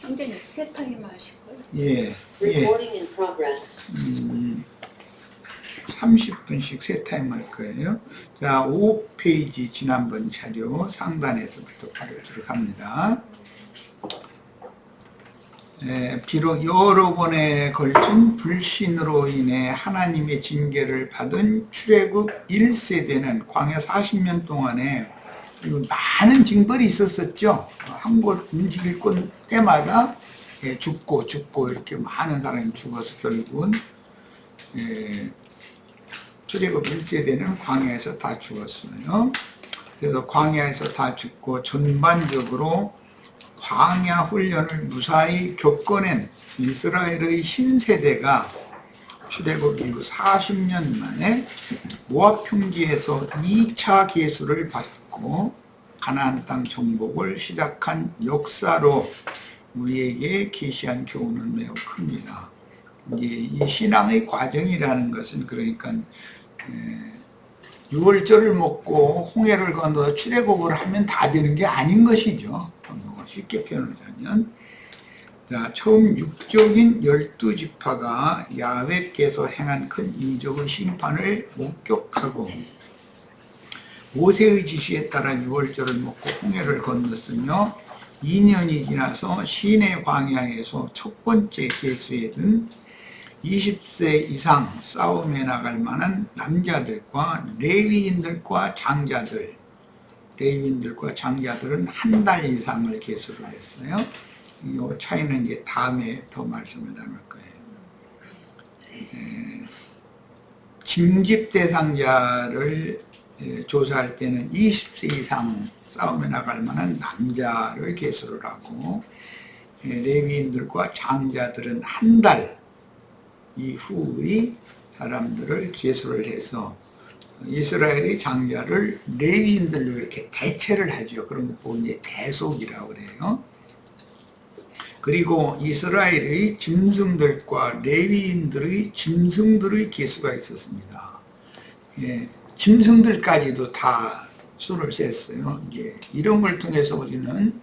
형제님 세 타임 하실 거예요? 예, Recording in progress. 30분씩 세 타임 할 거예요. 자, 5페이지 지난번 자료 상단에서부터 바로 들어갑니다. 비록 여러 번에 걸친 불신으로 인해 하나님의 징계를 받은 출애굽 1세대는 광야 40년 동안에 많은 징벌이 있었었죠. 한 곳 움직일 때마다 죽고 이렇게 많은 사람이 죽어서 결국은 출애굽 1세대는 광야에서 다 죽었어요. 그래서 광야에서 다 죽고 전반적으로 광야 훈련을 무사히 겪어낸 이스라엘의 신세대가 출애굽 이후 40년 만에 모압 평지에서 2차 계수를 받고 가나안 땅 정복을 시작한 역사로 우리에게 계시한 교훈은 매우 큽니다. 이제 이 신앙의 과정이라는 것은 그러니까 6월절을 먹고 홍해를 건너 출애굽을 하면 다 되는 게 아닌 것이죠. 쉽게 표현하자면, 자, 처음 육적인 12지파가 야훼께서 행한 큰 인적의 심판을 목격하고 모세의 지시에 따라 6월절을 먹고 홍해를 건넜으며 2년이 지나서 시내 광야에서 첫 번째 계수에 든 20세 이상 싸움에 나갈 만한 남자들과 레위인들과 장자들, 레위인들과 장자들은 한 달 이상을 계수를 했어요. 이 차이는 이제 다음에 더 말씀을 나눌 거예요. 징집 대상자를 조사할 때는 20세 이상 싸움에 나갈 만한 남자를 계수를 하고 레위인들과 장자들은 한 달 이후의 사람들을 계수를 해서 이스라엘의 장자를 레위인들로 이렇게 대체를 하죠. 그런 거 보고 이제 대속이라고 그래요. 그리고 이스라엘의 짐승들과 레위인들의 짐승들의 계수가 있었습니다. 짐승들까지도 다 수를 셌어요. 이제 이런 걸 통해서 우리는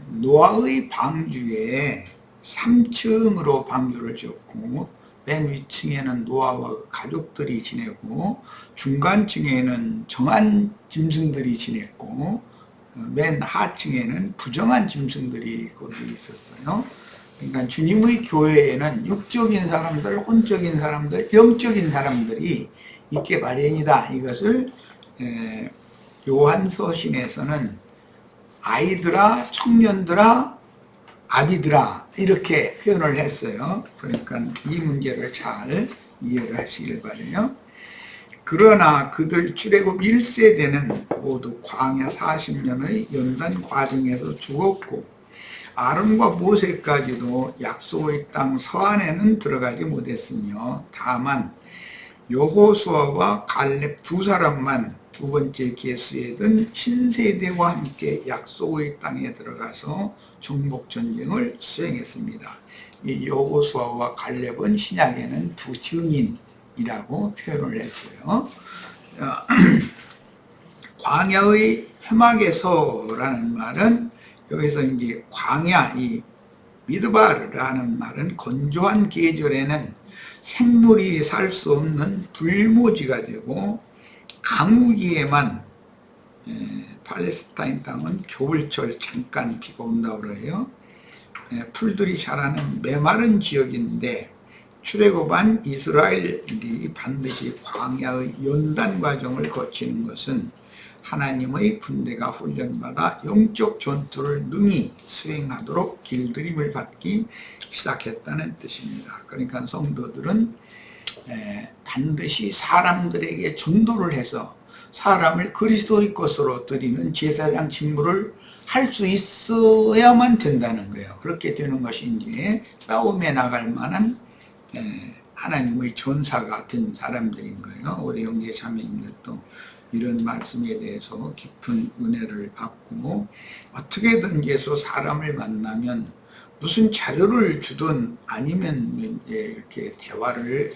노아의 방주에 3층으로 방주를 지었고 맨 위층에는 노아와 가족들이 지내고 중간층에는 정한 짐승들이 지냈고 맨 하층에는 부정한 짐승들이 거기 있었어요. 그러니까 주님의 교회에는 육적인 사람들, 혼적인 사람들, 영적인 사람들이 있게 마련이다. 이것을 요한서신에서는 아이들아, 청년들아, 아비들아 이렇게 표현을 했어요. 그러니까 이 문제를 잘 이해를 하시길 바라요. 그러나 그들 출애굽 1세대는 모두 광야 40년의 연단 과정에서 죽었고 아론과 모세까지도 약속의 땅 서안에는 들어가지 못했으며 다만 여호수아와 갈렙 두 사람만 두 번째 계수에 든 신세대와 함께 약속의 땅에 들어가서 정복전쟁을 수행했습니다. 이 여호수아와 갈렙은 신약에는 두 증인이라고 표현을 했어요. 광야의 회막에서라는 말은 여기서 이제 광야, 이 미드바르라는 말은 건조한 계절에는 생물이 살 수 없는 불모지가 되고 강우기에만 팔레스타인 땅은 겨울철 잠깐 비가 온다고 그래요. 풀들이 자라는 메마른 지역인데 출애굽한 이스라엘이 반드시 광야의 연단 과정을 거치는 것은 하나님의 군대가 훈련받아 영적 전투를 능히 수행하도록 길들임을 받기 시작했다는 뜻입니다. 그러니까 성도들은 반드시 사람들에게 전도를 해서 사람을 그리스도의 것으로 드리는 제사장 직무를 할 수 있어야만 된다는 거예요. 그렇게 되는 것이 이제 싸움에 나갈 만한 하나님의 전사가 된 사람들인 거예요. 우리 형제 자매님들도 이런 말씀에 대해서 깊은 은혜를 받고 어떻게든지 해서 사람을 만나면 무슨 자료를 주든 아니면 이렇게 대화를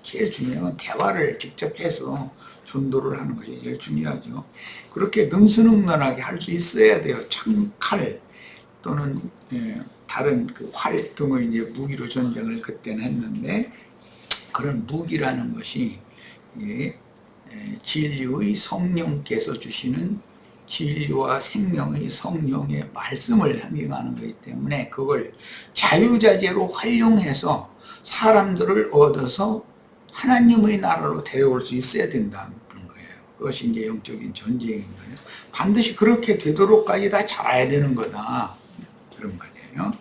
제일 중요한 건 대화를 직접 해서 전도를 하는 것이 제일 중요하죠. 그렇게 능수능란하게 할 수 있어야 돼요. 창, 칼, 또는 다른 그 활 등의 이제 무기로 전쟁을 그때는 했는데, 그런 무기라는 것이 진리의 성령께서 주시는 진리와 생명의 성령의 말씀을 상징하는 거기 때문에 그걸 자유자재로 활용해서 사람들을 얻어서 하나님의 나라로 데려올 수 있어야 된다는 거예요. 그것이 이제 영적인 전쟁인 거예요. 반드시 그렇게 되도록까지 다 자라야 되는 거다, 그런 말이에요.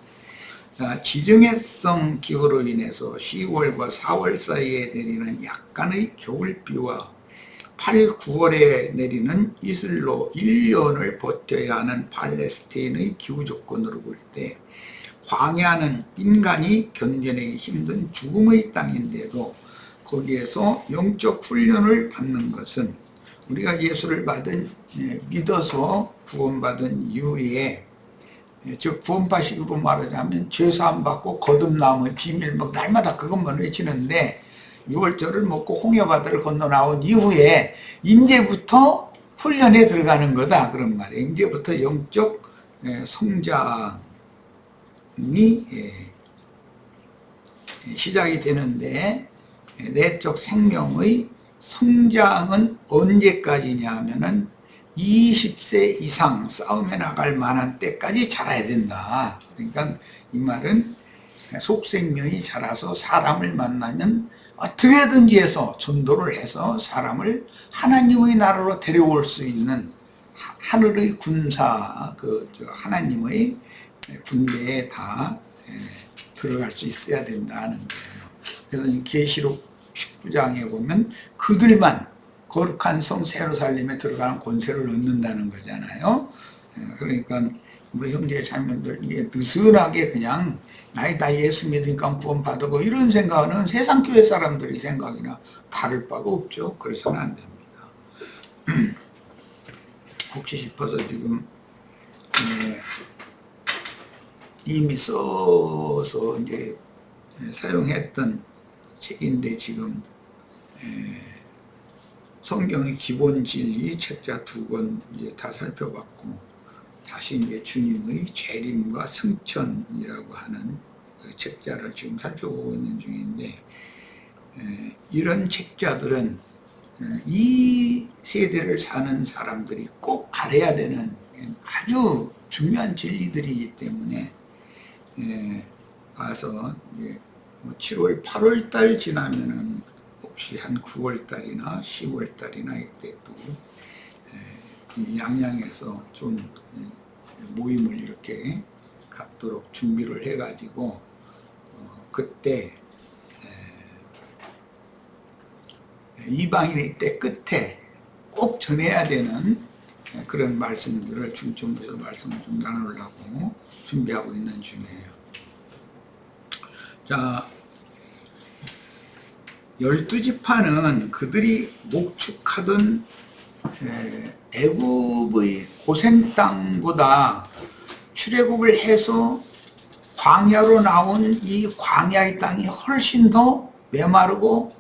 지정해성 기후로 인해서 10월과 4월 사이에 내리는 약간의 겨울비와 8, 9월에 내리는 이슬로 1년을 버텨야 하는 팔레스타인의 기후 조건으로 볼 때, 광야는 인간이 견뎌내기 힘든 죽음의 땅인데도 거기에서 영적 훈련을 받는 것은 우리가 예수를 믿어서 구원받은 이후에, 즉 구원파식으로 말하자면 죄사함 받고 거듭남의 비밀, 막 날마다 그것만 외치는데 6월절을 먹고 홍해바다를 건너 나온 이후에 이제부터 훈련에 들어가는 거다, 그런 말이에요. 이제부터 영적 성장이 시작이 되는데, 내적 생명의 성장은 언제까지냐 하면은 20세 이상 싸움에 나갈 만한 때까지 자라야 된다. 그러니까 이 말은 속생명이 자라서 사람을 만나면 어떻게든지 해서 전도를 해서 사람을 하나님의 나라로 데려올 수 있는 하늘의 군사, 하나님의 군대에 다 들어갈 수 있어야 된다는 거예요. 그래서 계시록 19장에 보면 그들만 거룩한 성 예루살렘에 들어가는 권세를 얻는다는 거잖아요. 그러니까 우리 형제 자매들 이게 느슨하게 그냥 나 예수 믿으니까 구원 받고 이런 생각은 세상 교회 사람들이 생각이나 다를 바가 없죠. 그래서는 안 됩니다. 혹시 싶어서 지금 이미 써서 이제 사용했던 책인데, 지금 성경의 기본 진리 책자 2권 이제 다 살펴봤고, 다시 이제 주님의 재림과 승천이라고 하는 그 책자를 지금 살펴보고 있는 중인데, 이런 책자들은 이 세대를 사는 사람들이 꼭 알아야 되는 아주 중요한 진리들이기 때문에, 가서 이제 7월, 8월 달 지나면은 혹시 한 9월 달이나 10월 달이나 이때 또 양양에서 좀 모임을 이렇게 갖도록 준비를 해가지고 그때 이방인의 때 끝에 꼭 전해야 되는 그런 말씀들을 중점에서 말씀을 좀 나누려고 준비하고 있는 중이에요. 자, 12지파는 그들이 목축하던 애굽의 고센 땅보다 출애굽을 해서 광야로 나온 이 광야의 땅이 훨씬 더 메마르고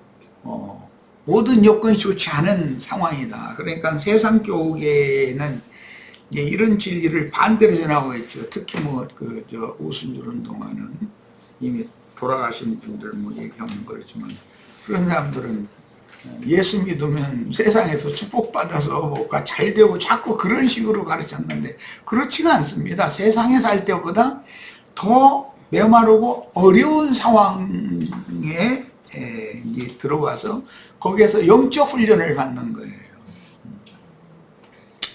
모든 여건이 좋지 않은 상황이다. 그러니까 세상 교계는 이런 진리를 반대로 전하고 있죠. 특히 오순절 운동하는 이미 돌아가신 분들 얘기하면 그렇지만, 그런 사람들은 예수 믿으면 세상에서 축복받아서 뭐가 잘 되고 자꾸 그런 식으로 가르쳤는데 그렇지가 않습니다. 세상에 살 때보다 더 메마르고 어려운 상황에 이제 들어와서 거기에서 영적 훈련을 받는 거예요.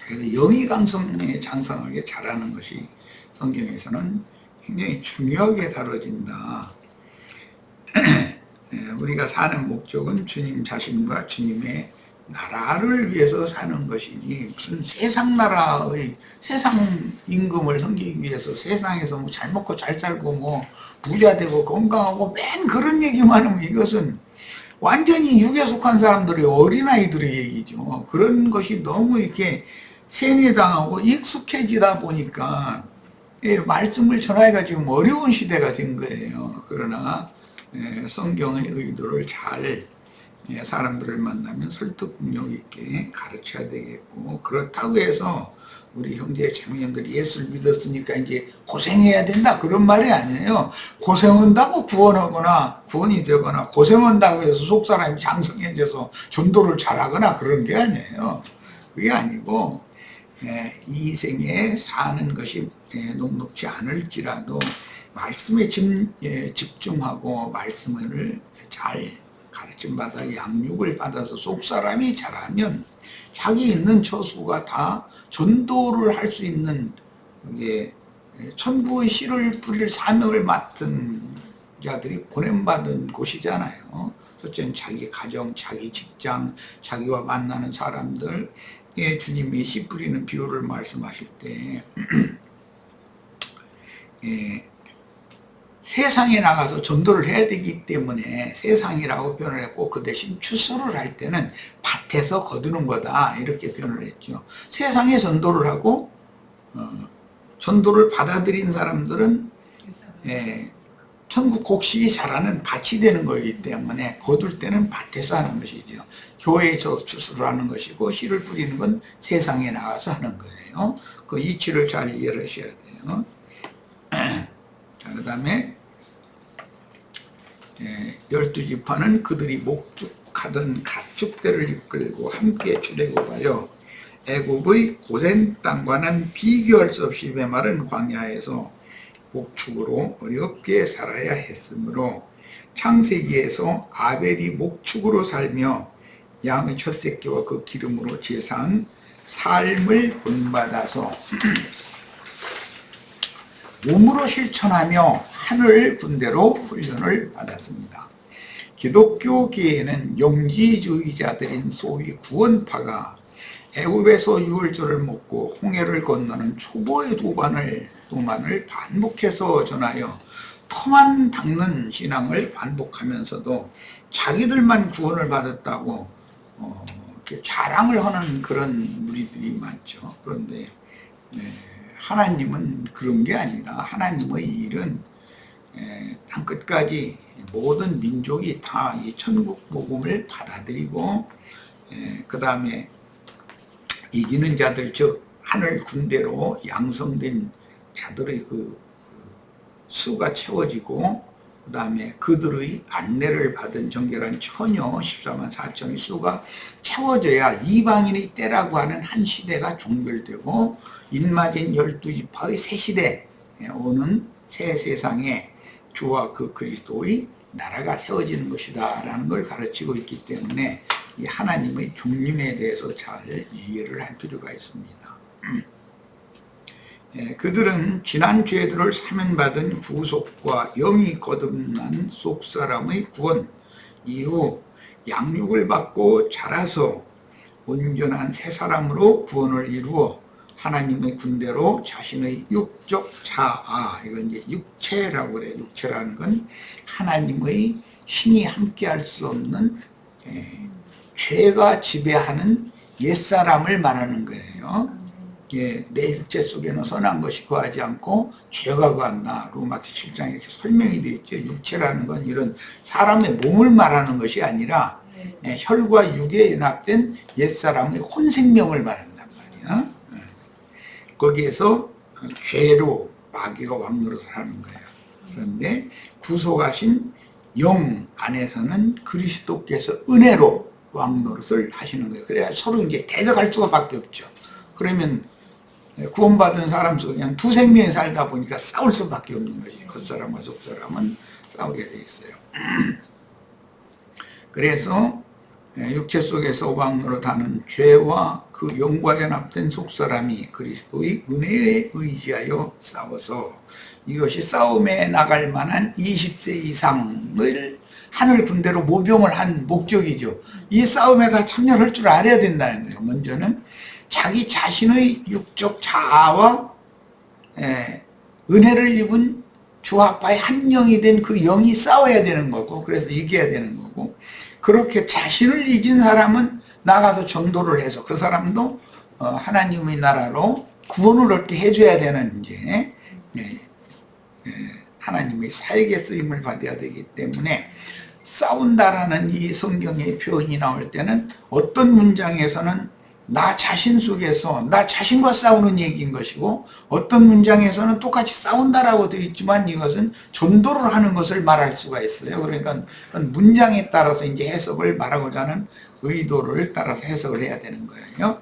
그래서 영의 강성에 장성하게 자라는 것이 성경에서는 굉장히 중요하게 다뤄진다. 우리가 사는 목적은 주님 자신과 주님의 나라를 위해서 사는 것이니, 무슨 세상 나라의 세상 임금을 섬기기 위해서 세상에서 잘 먹고 잘 살고 부자 되고 건강하고 맨 그런 얘기만 하면 이것은 완전히 육에 속한 사람들의 어린아이들의 얘기죠. 그런 것이 너무 이렇게 세뇌당하고 익숙해지다 보니까 말씀을 전하기가 지금 어려운 시대가 된 거예요. 그러나 성경의 의도를 잘 사람들을 만나면 설득력 있게 가르쳐야 되겠고, 그렇다고 해서 우리 형제 자매님들이 예수를 믿었으니까 이제 고생해야 된다 그런 말이 아니에요. 고생한다고 구원하거나 구원이 되거나 고생한다고 해서 속사람이 장성해져서 전도를 잘하거나 그런 게 아니에요. 그게 아니고 이 생에 사는 것이 녹록지 않을지라도 말씀에 집중하고 말씀을 잘 가르침받아 양육을 받아서 속사람이 잘하면 자기 있는 처수가 다 전도를 할 수 있는 천국의 씨를 뿌릴 사명을 맡은 자들이 보냄받은 곳이잖아요. 첫째는 자기 가정, 자기 직장, 자기와 만나는 사람들, 주님이 씨 뿌리는 비유를 말씀하실 때 세상에 나가서 전도를 해야 되기 때문에 세상이라고 표현을 했고, 그 대신 추수를 할 때는 밭에서 거두는 거다 이렇게 표현을 했죠. 세상에 전도를 하고 전도를 받아들인 사람들은 천국 곡식이 자라는 밭이 되는 거기 때문에 거둘 때는 밭에서 하는 것이죠. 교회에서 추수를 하는 것이고 씨를 뿌리는 건 세상에 나가서 하는 거예요. 그 이치를 잘 이해를 하셔야 돼요. 자, 그 다음에 12지파는 그들이 목축하던 가축대를 이끌고 함께 출애굽하여 애굽의 고된 땅과는 비교할 수 없이 메마른 광야에서 목축으로 어렵게 살아야 했으므로 창세기에서 아벨이 목축으로 살며 양의 첫 새끼와 그 기름으로 제사한 삶을 본받아서 몸으로 실천하며 하늘 군대로 훈련을 받았습니다. 기독교계에는 영지주의자들인 소위 구원파가 애굽에서 유월절을 먹고 홍해를 건너는 초보의 도만을 반복해서 전하여 터만 닦는 신앙을 반복하면서도 자기들만 구원을 받았다고 이렇게 자랑을 하는 그런 무리들이 많죠. 그런데 하나님은 그런 게 아니다. 하나님의 일은 땅끝까지 모든 민족이 다 이 천국 복음을 받아들이고 그 다음에 이기는 자들, 즉 하늘 군대로 양성된 자들의 그 수가 채워지고, 그 다음에 그들의 안내를 받은 정결한 처녀 14만 4천의 수가 채워져야 이방인의 때라고 하는 한 시대가 종결되고 인마진 12지파의 새 시대 오는 새 세상에 주와 그 그리스도의 나라가 세워지는 것이다 라는 걸 가르치고 있기 때문에 이 하나님의 종륜에 대해서 잘 이해를 할 필요가 있습니다. 그들은 지난 죄들을 사면받은 구속과 영이 거듭난 속사람의 구원 이후 양육을 받고 자라서 온전한 새 사람으로 구원을 이루어 하나님의 군대로 자신의 육적 자아, 이건 이제 육체라고 그래요. 육체라는 건 하나님의 신이 함께할 수 없는 죄가 지배하는 옛사람을 말하는 거예요. 내 육체 속에는 선한 것이 거하지 않고 죄가 거한다. 로마서 7장 이렇게 설명이 되어 있죠. 육체라는 건 이런 사람의 몸을 말하는 것이 아니라 혈과 육에 연합된 옛사람의 혼생명을 말한단 말이야. 거기에서 죄로 마귀가 왕노릇을 하는 거예요. 그런데 구속하신 영 안에서는 그리스도께서 은혜로 왕노릇을 하시는 거예요. 그래야 서로 이제 대적할 수밖에 없죠. 그러면 구원받은 사람 속에 그냥 두 생명이 살다 보니까 싸울 수밖에 없는 거지. 겉사람과 속사람은 싸우게 돼 있어요. 그래서 육체 속에서 왕노릇하는 죄와 그 영과 연합된 속사람이 그리스도의 은혜에 의지하여 싸워서 이것이 싸움에 나갈 만한 20세 이상을 하늘 군대로 모병을 한 목적이죠. 이 싸움에 다 참여할 줄 알아야 된다는 거예요. 먼저는 자기 자신의 육적 자아와 은혜를 입은 주 아빠의 한 영이 된 그 영이 싸워야 되는 거고, 그래서 이겨야 되는 거고, 그렇게 자신을 이긴 사람은 나가서 전도를 해서 그 사람도 하나님의 나라로 구원을 얻게 해줘야 되는 이제 하나님의 사역에 쓰임을 받아야 되기 때문에 싸운다라는 이 성경의 표현이 나올 때는 어떤 문장에서는 나 자신 속에서 나 자신과 싸우는 얘기인 것이고, 어떤 문장에서는 똑같이 싸운다라고 되어 있지만 이것은 전도를 하는 것을 말할 수가 있어요. 그러니까 문장에 따라서 이제 해석을 말하고자 하는 의도를 따라서 해석을 해야 되는 거예요.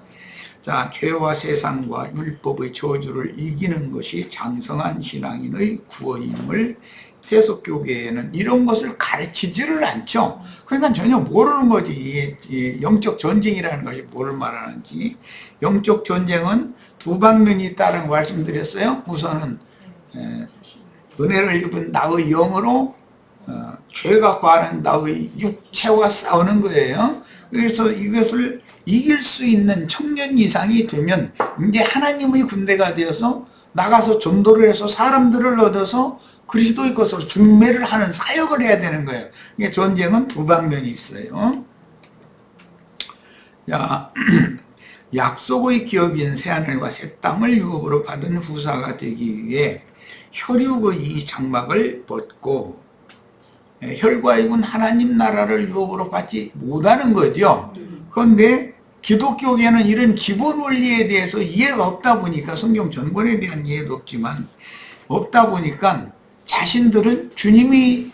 자, 죄와 세상과 율법의 저주를 이기는 것이 장성한 신앙인의 구원임을 세속교계에는 이런 것을 가르치지를 않죠. 그러니까 전혀 모르는 거지. 이 영적 전쟁이라는 것이 뭐를 말하는지. 영적 전쟁은 두 방면이 있다는 말씀드렸어요. 우선은 은혜를 입은 나의 영으로 죄가 과하는 나의 육체와 싸우는 거예요. 그래서 이것을 이길 수 있는 청년 이상이 되면 이제 하나님의 군대가 되어서 나가서 전도를 해서 사람들을 얻어서 그리스도의 것으로 중매를 하는 사역을 해야 되는 거예요. 이게 전쟁은 두 방면이 있어요. 자, 약속의 기업인 새하늘과 새 땅을 유업으로 받은 후사가 되기 위해 혈육의 이 장막을 벗고 혈과 육은 하나님 나라를 유업으로 받지 못하는 거죠. 그런데 기독교계는 이런 기본 원리에 대해서 이해가 없다 보니까, 성경 전권에 대한 이해도 없지만 없다 보니까 자신들은 주님이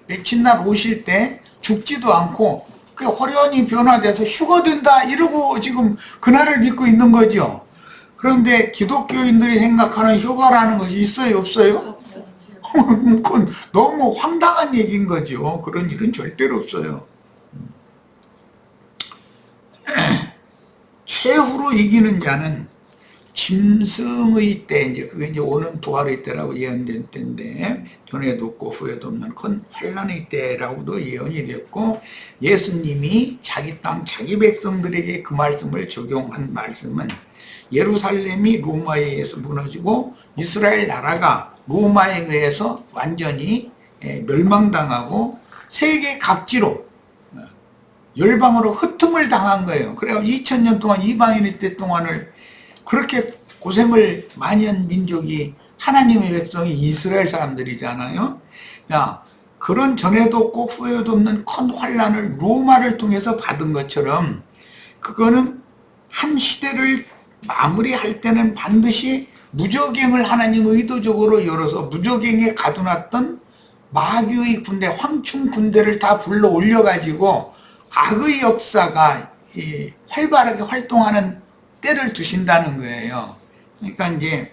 며칠 날 오실 때 죽지도 않고 그 호련히 변화돼서 휴거된다 이러고 지금 그날을 믿고 있는 거죠. 그런데 기독교인들이 생각하는 휴거라는 것이 있어요, 없어요? 없어요. 그건 너무 황당한 얘기인 거죠. 그런 일은 절대로 없어요. 최후로 이기는 자는 짐승의 때, 이제 그게 이제 오는 부활의 때라고 예언된 때인데, 전에도 없고 후에도 없는 큰 환란의 때라고도 예언이 됐고, 예수님이 자기 땅 자기 백성들에게 그 말씀을 적용한 말씀은 예루살렘이 로마에 의해서 무너지고 이스라엘 나라가 로마에 의해서 완전히 멸망당하고 세계 각지로 열방으로 흩음을 당한 거예요. 그래서 2000년 동안 이방인의 때 동안을 그렇게 고생을 많이 한 민족이 하나님의 백성이 이스라엘 사람들이잖아요. 야, 그런 전에도 없고 후에도 없는 큰 환란을 로마를 통해서 받은 것처럼, 그거는 한 시대를 마무리할 때는 반드시 무저갱을 하나님 의도적으로 열어서 무저갱에 가둬놨던 마귀의 군대, 황충 군대를 다 불러 올려가지고 악의 역사가 활발하게 활동하는 때를 두신다는 거예요. 그러니까 이제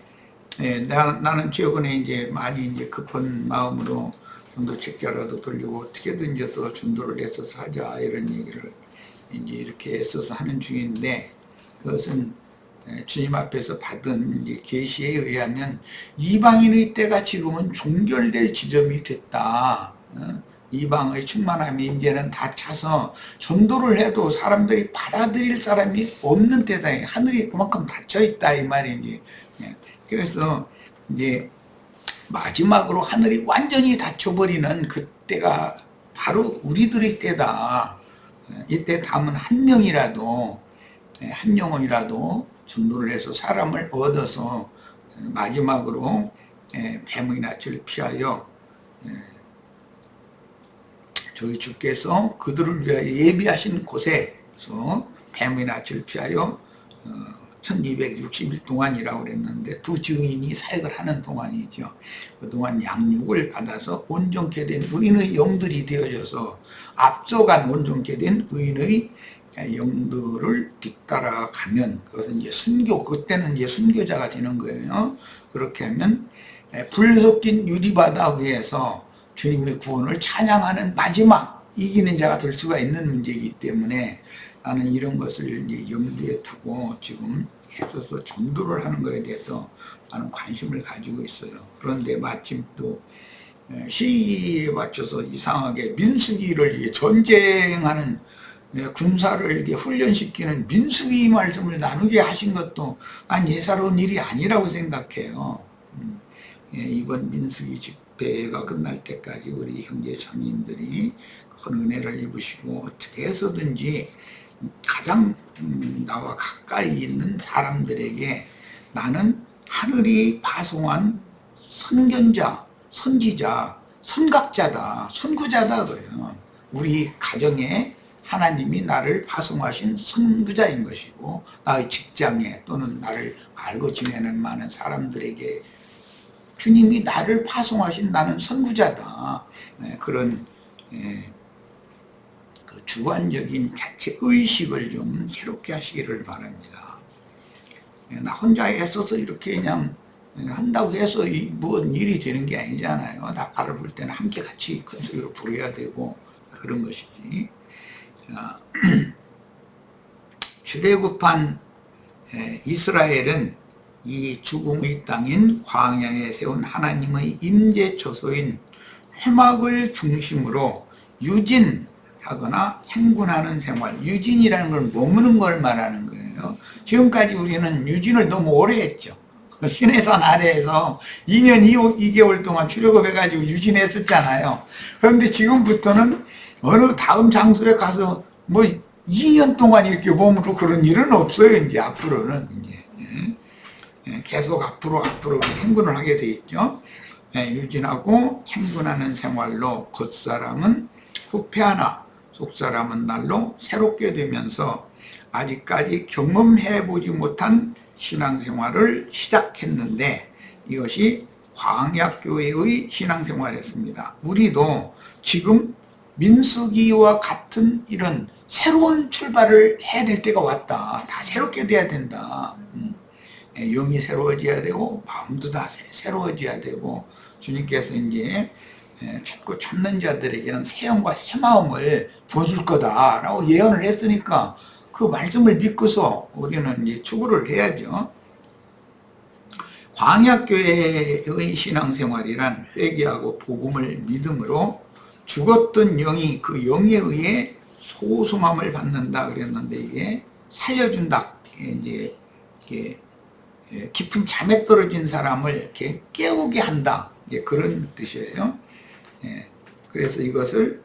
나는 최근에 이제 많이 이제 급한 마음으로 전도 책자라도 돌리고 어떻게든 해서 전도를 했어서 하자 이런 얘기를 이제 이렇게 애써서 하는 중인데, 그것은 주님 앞에서 받은 계시에 의하면 이방인의 때가 지금은 종결될 지점이 됐다. 이방의 충만함이 이제는 다 차서 전도를 해도 사람들이 받아들일 사람이 없는 때다. 하늘이 그만큼 닫혀 있다 이 말이지. 그래서 이제 마지막으로 하늘이 완전히 닫혀버리는 그때가 바로 우리들의 때다. 이때 담은 한 명이라도, 한 영혼이라도 전도를 해서 사람을 얻어서 마지막으로 뱀의 낯을 피하여 저희 주께서 그들을 위하여 예비하신 곳에서 뱀의 낯을 피하여 1260일 동안이라고 그랬는데, 두 증인이 사역을 하는 동안이죠. 그동안 양육을 받아서 온전케 된 의인의 영들이 되어져서 앞서간 온전케 된 의인의 영들을 뒤따라가면 그것은 이제 순교, 그때는 이제 순교자가 되는 거예요. 그렇게 하면 불 섞인 유리바다 위에서 주님의 구원을 찬양하는 마지막 이기는 자가 될 수가 있는 문제이기 때문에 나는 이런 것을 이제 염두에 두고 지금 애써서 전도를 하는 것에 대해서 나는 관심을 가지고 있어요. 그런데 마침 또 시기에 맞춰서 이상하게 민수기를 전쟁하는 군사를 이렇게 훈련시키는 민수기 말씀을 나누게 하신 것도 난 예사로운 일이 아니라고 생각해요. 이번 민수기 집회가 끝날 때까지 우리 형제 자매님들이 큰 은혜를 입으시고 어떻게 해서든지 가장 나와 가까이 있는 사람들에게 나는 하늘이 파송한 선견자, 선지자, 선각자다, 선구자다 그래요. 우리 가정에 하나님이 나를 파송하신 선구자인 것이고, 나의 직장에 또는 나를 알고 지내는 많은 사람들에게 주님이 나를 파송하신 나는 선구자다. 그런 그 주관적인 자체 의식을 좀 새롭게 하시기를 바랍니다. 나 혼자 애써서 이렇게 그냥 한다고 해서 뭔 일이 되는 게 아니잖아요. 나팔을 불 때는 함께 같이 큰 소리로 부르야 되고 그런 것이지. 출애굽한 이스라엘은 이 죽음의 땅인 광야에 세운 하나님의 임재 처소인 회막을 중심으로 유진하거나 행군하는 생활, 유진이라는 걸 머무는 걸 말하는 거예요. 지금까지 우리는 유진을 너무 오래 했죠. 시내산 아래에서 2년 2개월 동안 출애굽해가지고 유진했었잖아요. 그런데 지금부터는 어느 다음 장소에 가서 뭐 2년 동안 이렇게 머무르고 그런 일은 없어요. 이제 앞으로는 이제 계속 앞으로 행군을 하게 돼 있죠. 유진하고 행군하는 생활로 겉사람은 후패하나 속사람은 날로 새롭게 되면서 아직까지 경험해보지 못한 신앙생활을 시작했는데 이것이 광야교회의 신앙생활이었습니다. 우리도 지금 민수기와 같은 이런 새로운 출발을 해야 될 때가 왔다. 다 새롭게 돼야 된다. 영이 새로워져야 되고 마음도 다 새로워져야 되고 주님께서 이제 찾고 찾는 자들에게는 새 영과 새 마음을 부어줄 거다라고 예언을 했으니까 그 말씀을 믿고서 우리는 이제 추구를 해야죠. 광야교회의 신앙생활이란 회개하고 복음을 믿음으로 죽었던 영이 그 영에 의해 소성함을 받는다 그랬는데 이게 살려준다. 이제 깊은 잠에 떨어진 사람을 이렇게 깨우게 한다. 이제 그런 뜻이에요. 그래서 이것을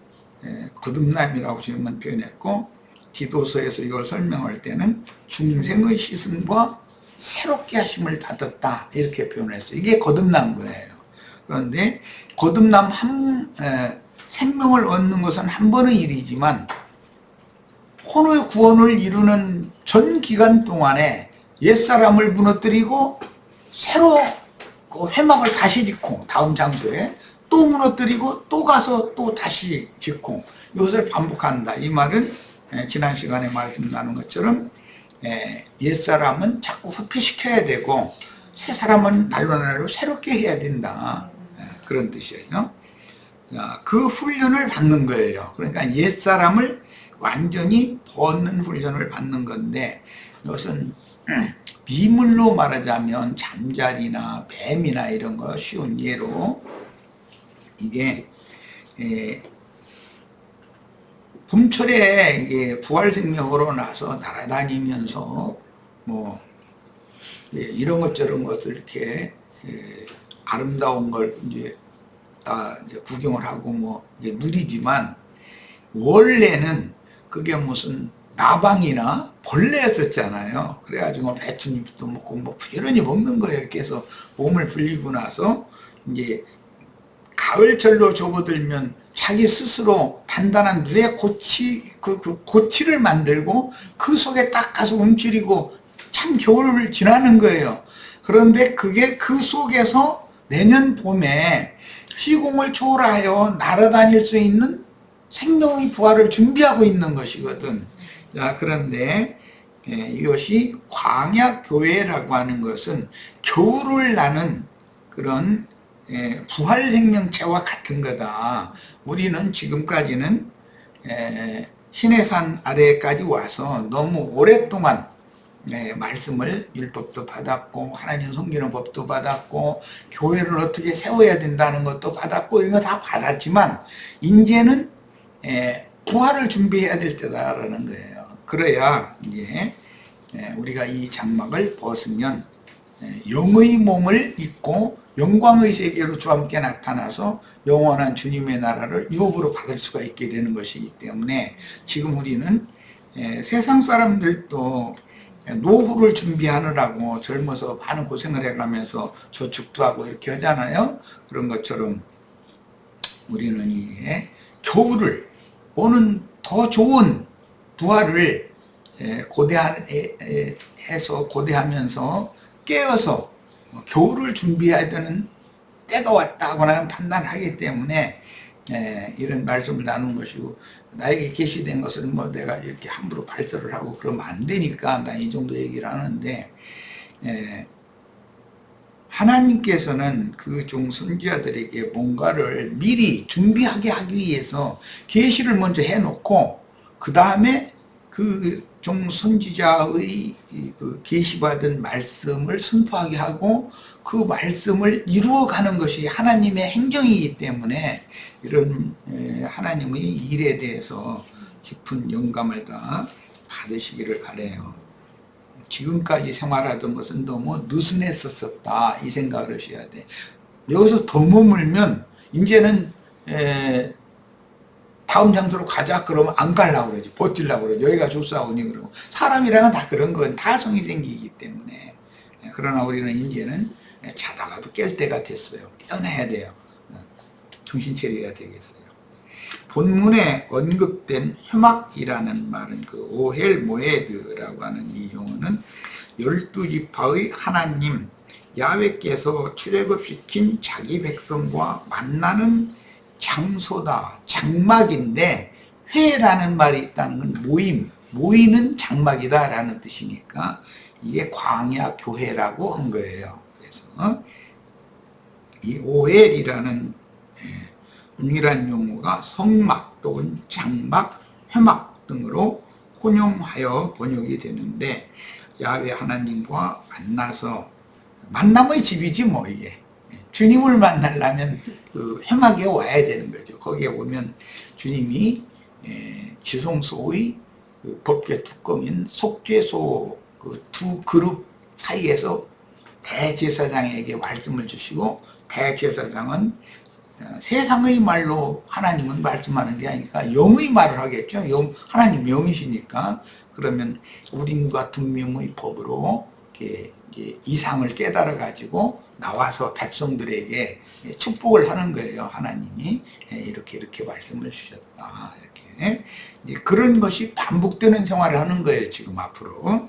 거듭남이라고 지금은 표현했고 디도서에서 이걸 설명할 때는 중생의 씻음과 새롭게 하심을 받았다 이렇게 표현했어요. 이게 거듭난 거예요. 그런데 거듭남 생명을 얻는 것은 한 번의 일이지만 혼의 구원을 이루는 전 기간 동안에 옛사람을 무너뜨리고 새로 그 회막을 다시 짓고 다음 장소에 또 무너뜨리고 또 가서 또 다시 짓고 이것을 반복한다. 이 말은 지난 시간에 말씀 나눈 것처럼 옛사람은 자꾸 회피시켜야 되고 새 사람은 날로 새롭게 해야 된다. 그런 뜻이에요. 그 훈련을 받는 거예요. 그러니까 옛사람을 완전히 벗는 훈련을 받는 건데 이것은 비물로 말하자면 잠자리나 뱀이나 이런 거 쉬운 예로 이게 봄철에 이게 부활생명으로 나서 날아다니면서 뭐 이런 것 저런 것을 이렇게 아름다운 걸 이제 다 이제 구경을 하고 뭐 이제 누리지만 원래는 그게 무슨 나방이나 벌레였었잖아요. 그래가지고 뭐 배춧잎도 먹고 뭐 부지런히 먹는 거예요. 그래서 몸을 불리고 나서 이제 가을철로 접어들면 자기 스스로 단단한 누에 고치를 만들고 그 속에 딱 가서 움츠리고 참 겨울을 지나는 거예요. 그런데 그게 그 속에서 내년 봄에 시공을 초월하여 날아다닐 수 있는 생명의 부활을 준비하고 있는 것이거든. 자, 그런데 이것이 광야교회라고 하는 것은 겨울을 나는 그런 부활 생명체와 같은 거다. 우리는 지금까지는 시내산 아래까지 와서 너무 오랫동안 말씀을 율법도 받았고 하나님 섬기는 법도 받았고 교회를 어떻게 세워야 된다는 것도 받았고 이거 다 받았지만 이제는 부활을 준비해야 될 때다라는 거예요. 그래야 이제 우리가 이 장막을 벗으면 영의 몸을 입고 영광의 세계로 주와 함께 나타나서 영원한 주님의 나라를 유업으로 받을 수가 있게 되는 것이기 때문에 지금 우리는 세상 사람들도 노후를 준비하느라고 젊어서 많은 고생을 해가면서 저축도 하고 이렇게 하잖아요. 그런 것처럼 우리는 이제 겨울을 오는 더 좋은 부활을 해서 고대하면서 깨어서 겨울을 준비해야 되는 때가 왔다고 나는 판단하기 때문에 이런 말씀을 나눈 것이고, 나에게 계시된 것을 뭐 내가 이렇게 함부로 발설을 하고 그러면 안 되니까 나 이 정도 얘기를 하는데, 하나님께서는 그 종 선지자들에게 뭔가를 미리 준비하게 하기 위해서 계시를 먼저 해놓고, 그 다음에 그 종 선지자의 그 계시받은 말씀을 선포하게 하고 그 말씀을 이루어가는 것이 하나님의 행정이기 때문에 이런 하나님의 일에 대해서 깊은 영감을 다 받으시기를 바라요. 지금까지 생활하던 것은 너무 느슨했었다 이 생각을 하셔야 돼. 여기서 더 머물면 이제는 다음 장소로 가자 그러면 안 가려고 그러지. 버틸려고 그러지. 여기가 좋사오니 그러고. 사람이랑은 다 그런 건 타성이 생기기 때문에. 그러나 우리는 이제는 자다가도 깰 때가 됐어요. 깨어나야 돼요. 정신 차려야 되겠어요. 본문에 언급된 회막이라는 말은 그 오헬 모에드라고 하는 이 용어는 12지파의 하나님 야훼께서 출애굽시킨 자기 백성과 만나는 장소다. 장막인데 회라는 말이 있다는 건 모이는 장막이다 라는 뜻이니까 이게 광야 교회라고 한 거예요. 그래서 이 오헬이라는 동일한 용어가 성막 또는 장막, 회막 등으로 혼용하여 번역이 되는데, 야훼 하나님과 만남의 집이지 뭐 이게. 주님을 만나려면 그 회막에 와야 되는 거죠. 거기에 오면 주님이 지성소의 그 법궤 뚜껑인 속죄소 그 두 그룹 사이에서 대제사장에게 말씀을 주시고, 대제사장은 세상의 말로 하나님은 말씀하는 게 아니니까 영의 말을 하겠죠. 하나님 영이시니까. 그러면 우림과 둠밈의 법으로 이렇게 이상을 깨달아 가지고 나와서 백성들에게 축복을 하는 거예요. 하나님이 이렇게 말씀을 주셨다. 이렇게 이제 그런 것이 반복되는 생활을 하는 거예요. 지금 앞으로.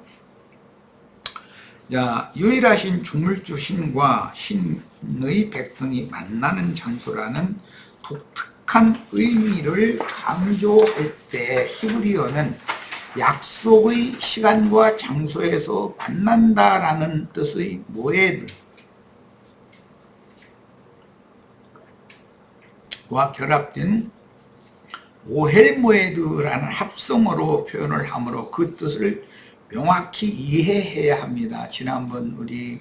자, 유일하신 주물주 신과 신의 백성이 만나는 장소라는 독특한 의미를 강조할 때 히브리어는 약속의 시간과 장소에서 만난다라는 뜻의 모에드와 결합된 오헬 모에드라는 합성어로 표현을 하므로 그 뜻을 명확히 이해해야 합니다. 지난번 우리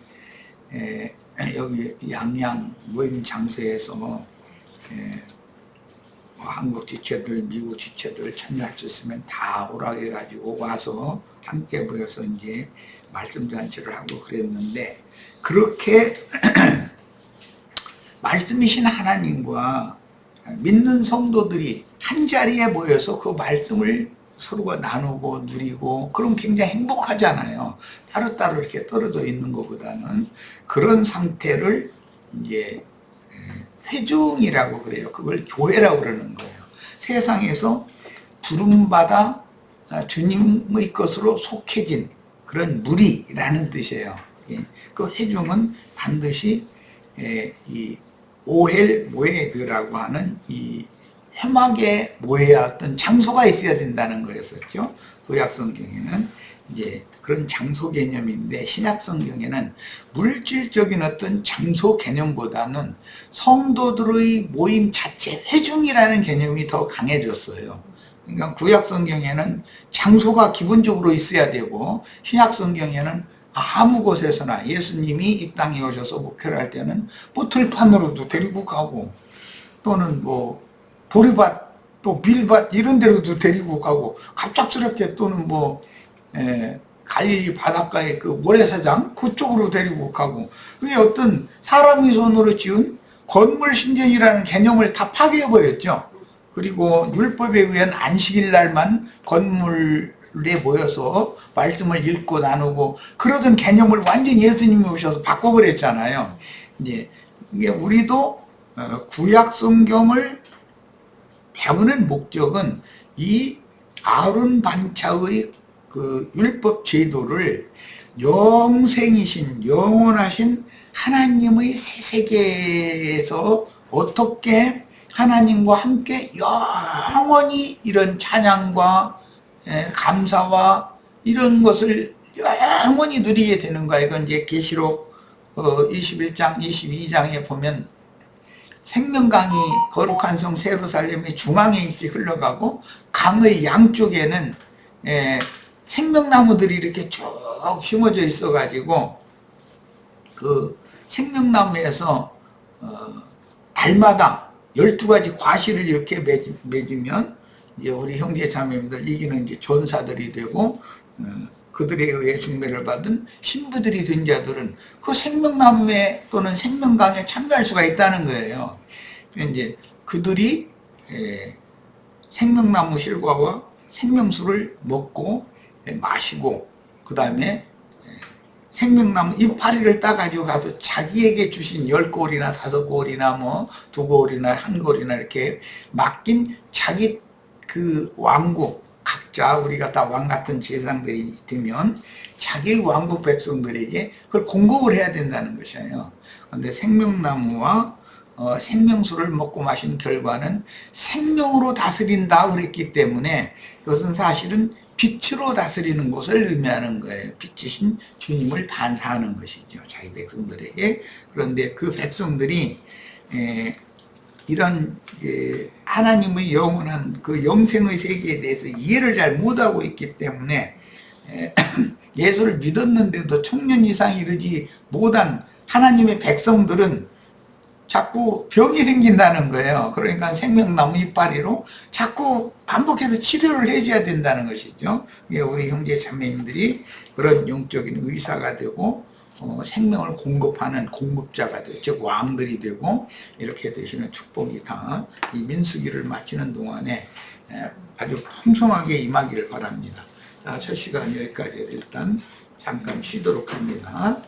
여기 양양 모임 장소에서 한국 지체들, 미국 지체들 참여할 수 있으면 다 오라고 해가지고 와서 함께 모여서 이제 말씀잔치를 하고 그랬는데, 그렇게 말씀이신 하나님과 믿는 성도들이 한 자리에 모여서 그 말씀을 서로가 나누고 누리고 그럼 굉장히 행복하잖아요. 따로따로 이렇게 떨어져 있는 것보다는. 그런 상태를 이제 회중이라고 그래요. 그걸 교회라고 그러는 거예요. 세상에서 부름받아 주님의 것으로 속해진 그런 무리라는 뜻이에요. 그 회중은 반드시 이 오헬 모에드라고 하는 이 회막에 모여야 어떤 장소가 있어야 된다는 거였었죠. 구약 성경에는 이제 그런 장소 개념인데, 신약 성경에는 물질적인 어떤 장소 개념보다는 성도들의 모임 자체, 회중이라는 개념이 더 강해졌어요. 그러니까 구약 성경에는 장소가 기본적으로 있어야 되고, 신약 성경에는 아무 곳에서나 예수님이 이 땅에 오셔서 목회를 할 때는 뭐 들판으로도 데리고 가고, 또는 뭐 보리밭 또 밀밭 이런 데로도 데리고 가고, 갑작스럽게 또는 뭐 갈릴리 바닷가의 그 모래사장 그쪽으로 데리고 가고, 그게 어떤 사람의 손으로 지은 건물 신전이라는 개념을 다 파괴해버렸죠. 그리고 율법에 의한 안식일 날만 건물에 모여서 말씀을 읽고 나누고 그러던 개념을 완전히 예수님이 오셔서 바꿔버렸잖아요. 이제 이게 우리도 구약 성경을 배우는 목적은 이 아론 반차의 그 율법 제도를 영생이신 영원하신 하나님의 새 세계에서 어떻게 하나님과 함께 영원히 이런 찬양과 감사와 이런 것을 영원히 누리게 되는가. 이건 이제 계시록 21장 22장에 보면 생명강이 거룩한 성 예루살렘의 중앙에 이렇게 흘러가고 강의 양쪽에는 생명나무들이 이렇게 쭉 심어져 있어 가지고 그 생명나무에서 달마다 12가지 과실을 이렇게 맺으면 이제 우리 형제 자매님들 이기는 이제 전사들이 되고 그들에 의해 중매를 받은 신부들이 된 자들은 그 생명나무에 또는 생명강에 참여할 수가 있다는 거예요. 이제 그들이 생명나무 실과와 생명수를 먹고 마시고 그 다음에 생명나무 이파리를 따가지고 가서 자기에게 주신 10골이나 5골이나 뭐 2골이나 1골이나 이렇게 맡긴 자기 그 왕국, 각자 우리가 다 왕 같은 제상들이 있으면 자기 왕국 백성들에게 그걸 공급을 해야 된다는 것이에요. 그런데 생명나무와 생명수를 먹고 마신 결과는 생명으로 다스린다 그랬기 때문에 그것은 사실은 빛으로 다스리는 것을 의미하는 거예요. 빛이신 주님을 반사하는 것이죠. 자기 백성들에게. 그런데 그 백성들이 이런 하나님의 영원한 그 영생의 세계에 대해서 이해를 잘 못하고 있기 때문에 예수를 믿었는데도 청년 이상 이르지 못한 하나님의 백성들은 자꾸 병이 생긴다는 거예요. 그러니까 생명나무 이파리로 자꾸 반복해서 치료를 해줘야 된다는 것이죠. 우리 형제 자매님들이 그런 영적인 의사가 되고 생명을 공급하는 공급자가 되고 즉 왕들이 되고 이렇게 되시는 축복이 다 이 민수기를 마치는 동안에 아주 풍성하게 임하기를 바랍니다. 자, 첫 시간 여기까지 일단 잠깐 쉬도록 합니다.